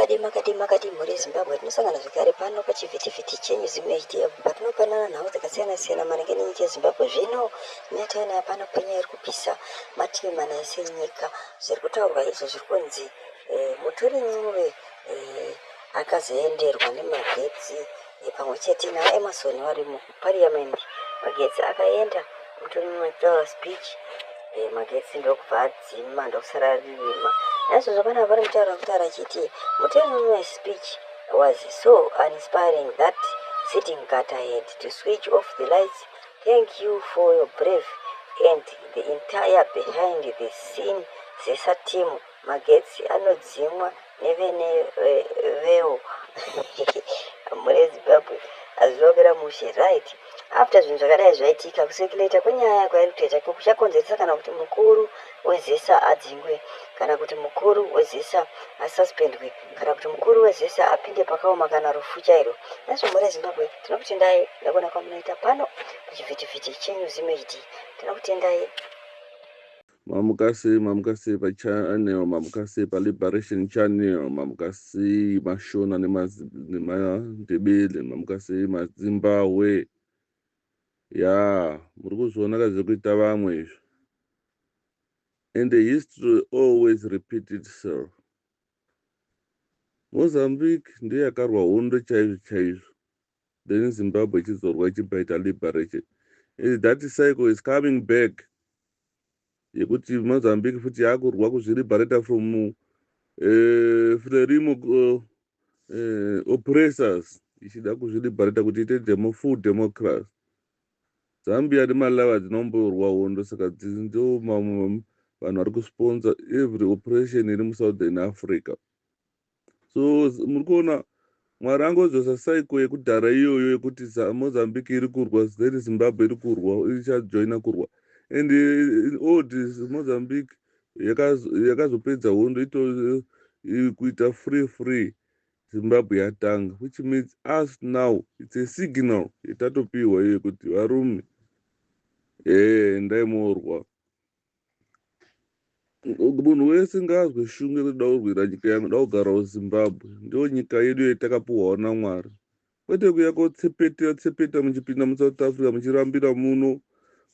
makadi muri Zimbabwe tinosangana zvekare pano pachivhitivhiti chenyu zimeiti patinopanana nhau dzakasiyana-siyana maringe nenyika yeZimbabwe. Zvino nyataina pano penya iri kupisa mativi mana ese nyika zviri kutaurwa izvo zviri kunzi mutori nyuve akazoenderwa nemagetsi pamwe chete naEmerson vari mupariamendi. Magetsi akaenda mutori nyuve speech magetsi ndokubva adzima ndokusara ririma. Naizvozvo pana vari mutaura kutaura achiti Mutenu's speech was so uninspiring that sitting got ahead to switch off the lights. Thank you for your brave and the entire behind the scene Zesa team. Magetsi anodzimwa neveneveo mune Zimbabwe azvinovera mushe right. After zvinhu zvakadai zvaitika kusekuleta kwenyaya kwairi kutoita kuchakonzeresa kana kuti mukuru weZesa adzingwe kana kuti mukuru weZesa asuspendwe kana kuti mukuru weZesa apinde pakaoma kana rufu chairo. Nazvo muri Zimbabwe tinokutendai ndakuona kwamunoita pano pachivhitivhiti chenyu zimeiti. Tinokutendai mamukasi pa channel, mamukasi pa Liberation Channel, mamukasi mashona nemadebele, mamukasi maZimbabwe. Ya muri kuzviona kazvikuita vamwe izvo. And the history always repeats itself. Mozambique ndiye yakarwa hondo chaizvo. Then Zimbabwe ichizorwa ichibaita liberation. And that cycle is coming back. Yekuti Mozambique futi yakurwa kuzviliberata from Frelimo oppressors. Ichida kuzviliberata kuti ite full democracy. Zambia neMalawi dzinomborwa hondo saka ndo vanhu vari kusponsor every operation iri muSouthern Africa. So muri kuona Mwari angozosa cycle yekudhara iyoyo yekuti Mozambique iri kurwa then Zimbabwe iri kurwa ichajoina kurwa. And old Mozambique yakazopedza hondo ito kuita free Zimbabwe yatanga, which means us now it's a signal itatopiwa iye kuti varume ndaimorwa. Munhu wese ngaazwe shungu kuti daurwira nyika yangu daugarawo Zimbabwe. Ndiyo nyika yedu yatakapuhwawo naMwari. Kwete kuya kotsepeta muchipinda muSouth Africa muchirambira muno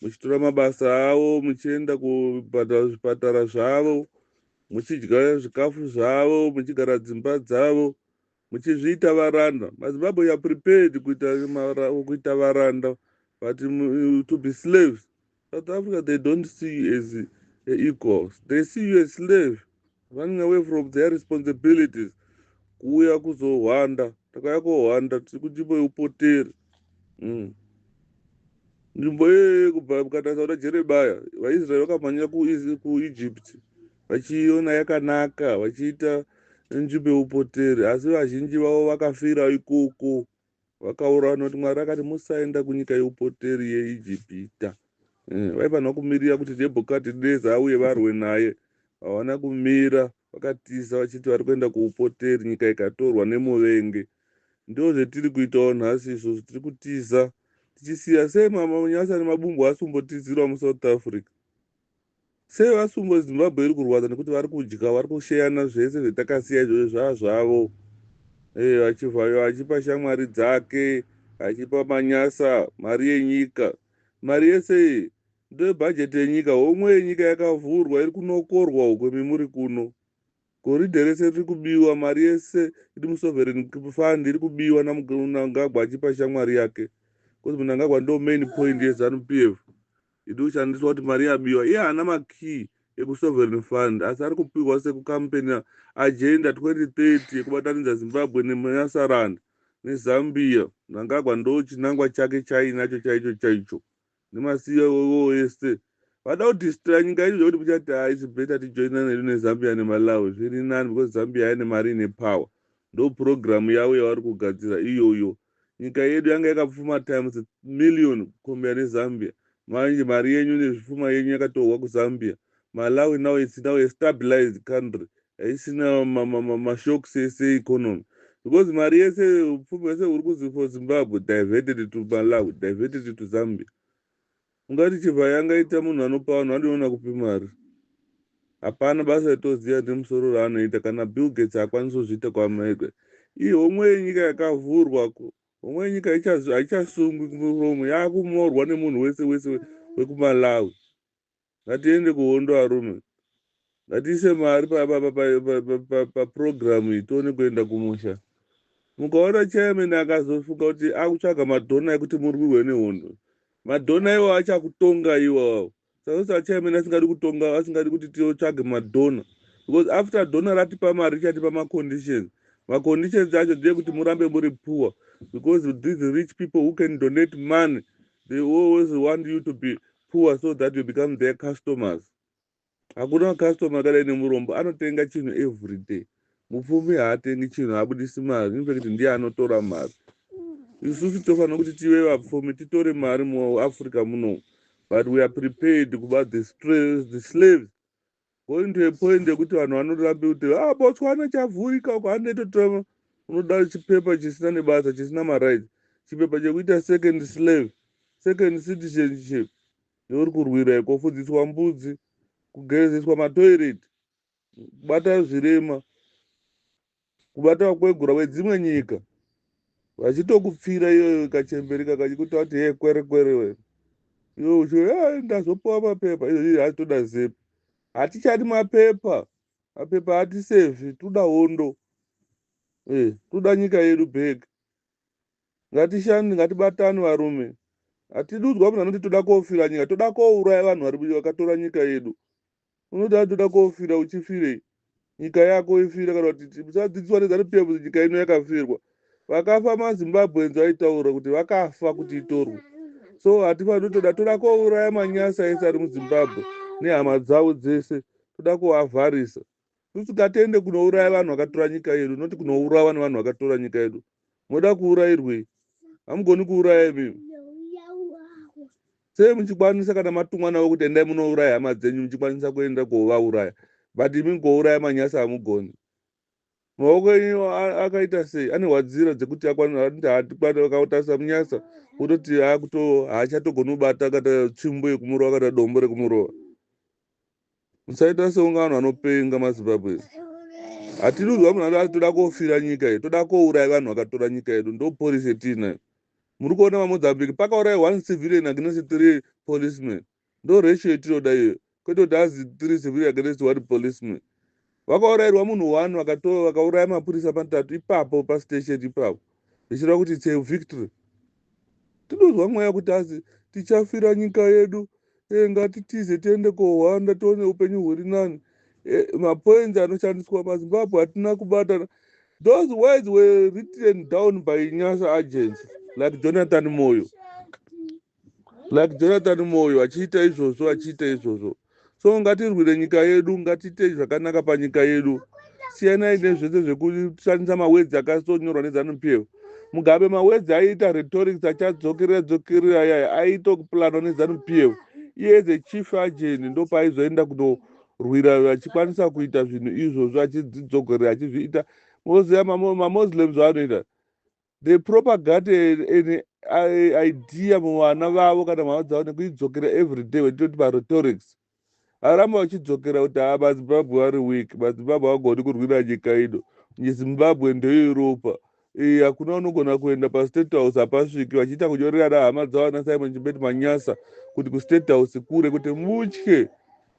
muchitora mabasa avo muchienda kubhadhara zvipatara zvavo muchidya zvikafu zvavo muchigara dzimba dzavo muchizviita varanda. MaZimbabwe are prepared kuita varanda, but to be slaves. South Africa, they don't see you as equals. They see you as slave, running away from their responsibilities. Kuya kuzohwanda, takaya kuhwanda, tikuchipo upoteri. Nzvimbo yeye kubva kukatarisa kuti Jeremiah, vaIsraeri vakamhanya kuEgypt, vachiona yakanaka, vachiita nzvimbo yeupoteri, asi vazhinji vavo vakafira ikoko. Vakaurana kuti Mwari akati musaenda kunyika yeupoteri yeIjipita. Vaifanira kumirira kuti Nebhukadhineza auye varwe naye. Havana kumira, vakatiza vachiti vari kuenda kuupoteri, nyika ikatorwa nemuvenge. Ndizvo zvetiri kuitawo nhasi izvozvo, tiri kutiza tichisiya sei manyasa nemabumbu asumbotizirwa muSouth Africa. Sei vasumbo Zimbabwe iri kurwadza nekuti vari kudya, vari kusheyana zvese zvetakasiya izvozvo zvavo. Achivhayo achipa shamwari dzake, achipa manyasa, mari yenyika. Mari yese ndebhajeti yenyika, homwe yenyika yakavhurwa iri kunokorwa uko mimuri kuno. Goridhe rese riri kubiwa, mari yese iri musovereign fund iri kubiwa naMnangagwa achipa shamwari yake. Kuti Mnangagwa ndo main point yeZANU-PF. Iri kushandiswa kuti mari yabiwa. Iye haana makey ekusovereign fund, asi ari kupiwa sekukampeni agenda 2030 yekubatanidza Zimbabwe neNyasaland neZambia. Mnangagwa ndo chinangwa chake chainacho chaicho. Nemasiyo ese. Vada kudistra nyika idzo kuti muchati it's better tijoina nedu neZambia neMalawi. Zviri nani because Zambia ine mari nepower. Ndo program yavo yavari kugadzira iyoyo. Nyika yedu yanga yakapfuma times million kumbira neZambia. Manje mari yenyu nezvipfuma yenyu yakatorwa kuZambia. Malawi now it's now a stabilized country. Haisina mashocks ese economy. Because mari yese upfumi wese uri kuzipo Zimbabwe diverted to Malawi, diverted to Zambia. Ungati chibva yangaita munhu anopa vanhu anoona kupi mari. hapana basa ritoziva nemusoro raanoita kana Bill Gates akwanisa kuzviita kwaamerica. Iyi homwe yenyika yakavhurwa, homwe yenyika haichasungwi muromo, yakumorwa nemunhu wese wese wekumalawi. Ngatiende kuhondo arume, ngatiise mari papurogiramu iyi tione kuenda kumusha. Mukaona chairman akazofunga kuti akutsvaga madhona ekuti murwirwe nehondo, madhona iwo achakutonga iwawo. Saka chairman asingadi kutonga, asingadi kuti tiotsvage madhona, because after dhona ratipa mari richatipa maconditions. Maconditions acho ndeyekuti murambe muri poor, because these rich people who can donate money, they always want you to be poor so that you become their customers. Hakuna customer akadai nemurombo, anotenga chinhu every day. Mupfumi haatengi chinhu, haabudisi mari, infact ndiye anotora mari. Isusu tofanira kuti tive vapfumi, titore mari muAfrica muno, but we are prepared about the slaves. Going to a point yekuti vanhu vanorambe kuti Botswana chavhurika uko, hanetotora unoda chipepa chisina nebasa, chisina marights, chipepa chekuita second slave, second citizenship. Neuri kurwira kufudziswa mbudzi, kugezeswa matoilet, kubata zvirema, kubata vakwegura wedzimwe nyika, vachitokupfira iyoyo kachembereka kachikuta kuti he kwere kwere we iwo ucho ndazopiwa mapepa, izvozvi hatitoda zepi, hatichadi mapepa, mapepa hatisevi, toda hondo, toda nyika yedu bhega. Ngatishande, ngatibatane varume, hatidudzwa munhu anoti toda kofira nyika, toda kouraya vanhu vakatora nyika yedu. Unoda toda kofira, uchifirei nyika yako ifira? Kana kuti musadzidziswa neZANU-PF kuti nyika ino yakafirwa. Vakafa maZimbabwenzi vaitaura kuti vakafa kuti itorwe. So hatifaniri toda kouraya manyasa ese ari muZimbabwe nehama dzavo dzese, toda kuavharisa. Tisingatende kunouraya vanhu vakatora nyika yedu, noti kunourawa nevanhu vakatora nyika yedu. Moda kuurayirwei? Hamugoni kuuraya imimi. Sei muchikwanisa kana matumwa navo kuti endai munouraya hama dzenyu, muchikwanisa kuenda kovauraya, but imi kouraya manyasa hamugoni. Maoko enyu akaita sei? Ane wadzira dzekuti akautarisa munyasa kutoti haachatogoni kubata kana tsvimbo yekumurova kana dombo rekumurova. Musaita seunga vanhu vanopenga maZimbabwe. Hatidudzwa munhu anoti toda kofira nyika yedu, toda kouraya vanhu vakatora nyika yedu, ndo polisi yetinayo. Muri kuona vaMozambique pakauraya 1 civilian against 3 policemen, ndo ratio yetinoda iyoyo, kwete kuti hazi 3 civilian against 1 policeman. Vakaurayirwa munhu 1 vakauraya mapurisa 3 ipapo pastation ipapo, zvichireva kuti it's a victory. Tinozwa mweya kuti hazi tichafira nyika yedu, ngatitize tiende kohwanda tione upenyu huri nani. Mapoints anoshandiswa maZimbabwe hatina kubata. Those words were written down by Nyasa agents like Jonathan Moyo achiita izvozvo. So ngatirwire nyika yedu, ngatiite zvakanaka panyika yedu. Siyanai nezvese zvekushandisa mawedzi akasonyorwa neZANU-PF. Mugabe mawedzi aiita rhetorics achadzokerera yaya aitoplanwa neZANU-PF. Iye as a chief agent ndopaizoenda kunorwira vachikwanisa kuita zvinhu izvozvo, achidzidzokerera achizviita. Moziva maMuslims vanoita, they propagate an idea muvana vavo kana mhama dzavo nekuidzokera everyday vachitoti parhetorics. Aramba vachidzokera kuti maZimbabwe vari weak, maZimbabwe vagoni kurwira nyika ino, Zimbabwe ndeyeropa. Hakuna unogona kuenda pastate house hapasviki, vachiita kunyorera hama dzavo naSimon Chibet manyasa kuti kustate house kure, kuti mutye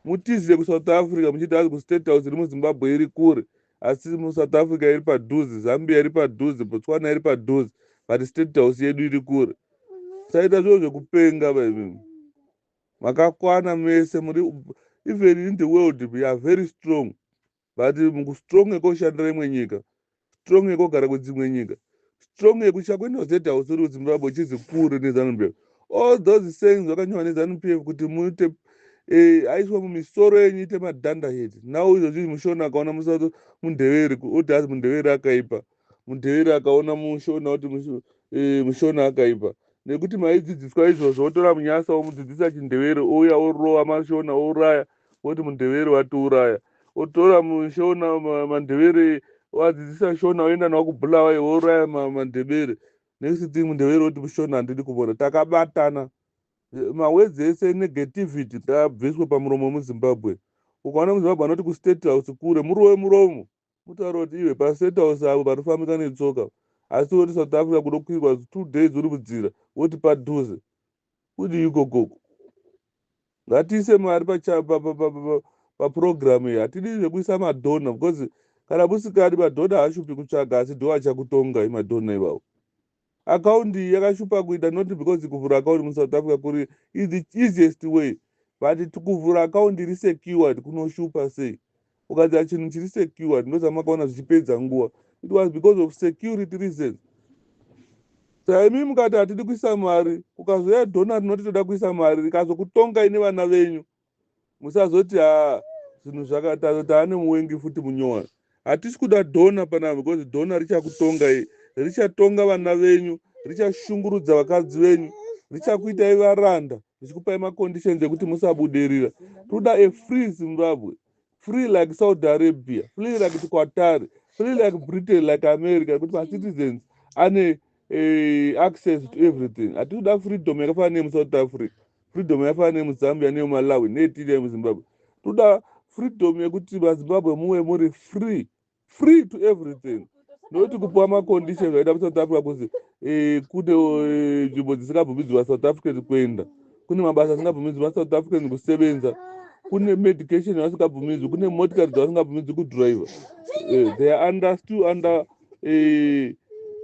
mutizire kuSouth Africa muchiti hazi kustate house iri muZimbabwe iri kure, asi muSouth Africa iri padhuze, Zambia iri padhuze, Botswana iri padhuze, but state house yedu iri kure. Saita zviro zvekupenga vaimimi. Makakwana mese muri, even in the world we are very strong, but strong yekoshandira imwe nyika, strong yekogara kwedzimwe nyika, strong yekuchakwenda state house uri kuZimbabwe chizi kure neZANU-PF. All those sayings vakanyorwa neZANU-PF kuti muite aiswa mumisoro yenyu ite madhanda hedi. Now izvozvi mushona akaona mundevere kuti hazi mundevere akaipa, mundevere akaona mushona kuti mushona akaipa, nekuti maidzidziswa izvozvo otora munyasa omudzidzisa chindevere, ouya orova mashona ouraya, oti mundevere watiuraya. Otora mushona mandevere wadzidzisa shona oenda nawo kubhulawayo ouraya mandevere. Next thing mundevere oti mushona handidi kubona. Takabatana mawedzi ese negativity ngaabviswe pamuromo muZimbabwe. ukaona muzimbabwe anoti kustate house kure murove muromo mutaura kuti iwe pastate house avo panofambika netsoka asi woti south africa kuda kukwirwa 2 days uri kudzira woti padhuze kuti ikokoko ngatiise mari papurogiramu iyi hatidi zvekuisa madhona because kana musikadi madhona haashupi kutsvaga asi ndo achakutonga imadhona ivavo akaundi iyi yakashupa kuita not because kuvhura akaundi musouth africa kuri is the easiest way but kuvhura akaundi iri secured kunoshupa sei ukadza chinhu chiri secured ndozamakaona zvichipedza nguva it was because of security reasons saimi mukati hatidi kuisa mari ukazoya dhona rinoti toda kuisa mari rikazokutonga ine vana venyu musazoti zvinhu zvakataane muwengi futi munyowani hatisi kuda dhona panapa because dhona richakutonga richatonga vana venyu richashungurudza vakadzi venyu richakuitai varanda richikupai maconditions ekuti musabudirira toda a free zimbabwe free like saudi arabia free like qatar free like britain like america kuti macitizens ane access to everything hatikuda freedom yakafanana nemusouth africa freedom yakafanana nemuzambia neemalawi neetiri yemuzimbabwe toda freedom yekuti vazimbabwe muve muri free to everything nokuti kupiwa maconditions aida kusouth africa kuzi kune nzvimbo dzisingabvumidzwi vasouth african kuenda kune mabasa asingabvumidzwi vasouth african kusevenza kune medication yavasingabvumidzwi kune motikari dzavasingabvumidzwi kudriver they are still under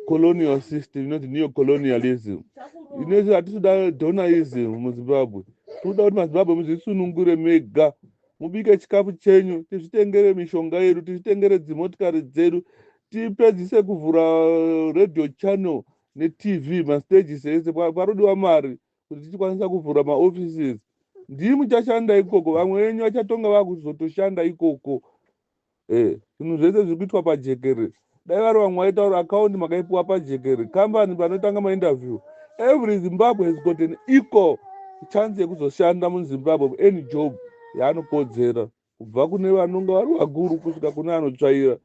colonial system inonzi neo-colonialism inoti hatitoda donaism muzimbabwe toda kuti mazimbabwe muzvisunungure mega mubike chikafu chenyu tizvitengere mishonga yedu tizvitengere dzimotikari dzedu tipedzise kuvhura radio channel netv mastages ese parodiwa mari kuti tichikwanisa kuvhura maoffices ndii muchashanda ikoko vamwe venyu vachatonga vakuzotoshanda ikoko zvinhu zvese zviri kuitwa pajekere dai vari vamwe vaitaura akaundi makaipiwa pajekere kambani panotanga mainterview every zimbabwe has got an equal chance yekuzoshanda muzimbabwe any job yaanokodzera kubva kune vanonga vari vakuru kusvika kune anotsvaira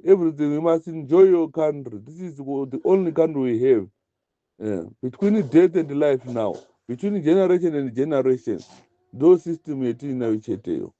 everything we must enjoy your country this is the only country we have between death and life now between generation and generation ndo system yetiinayo cheteyo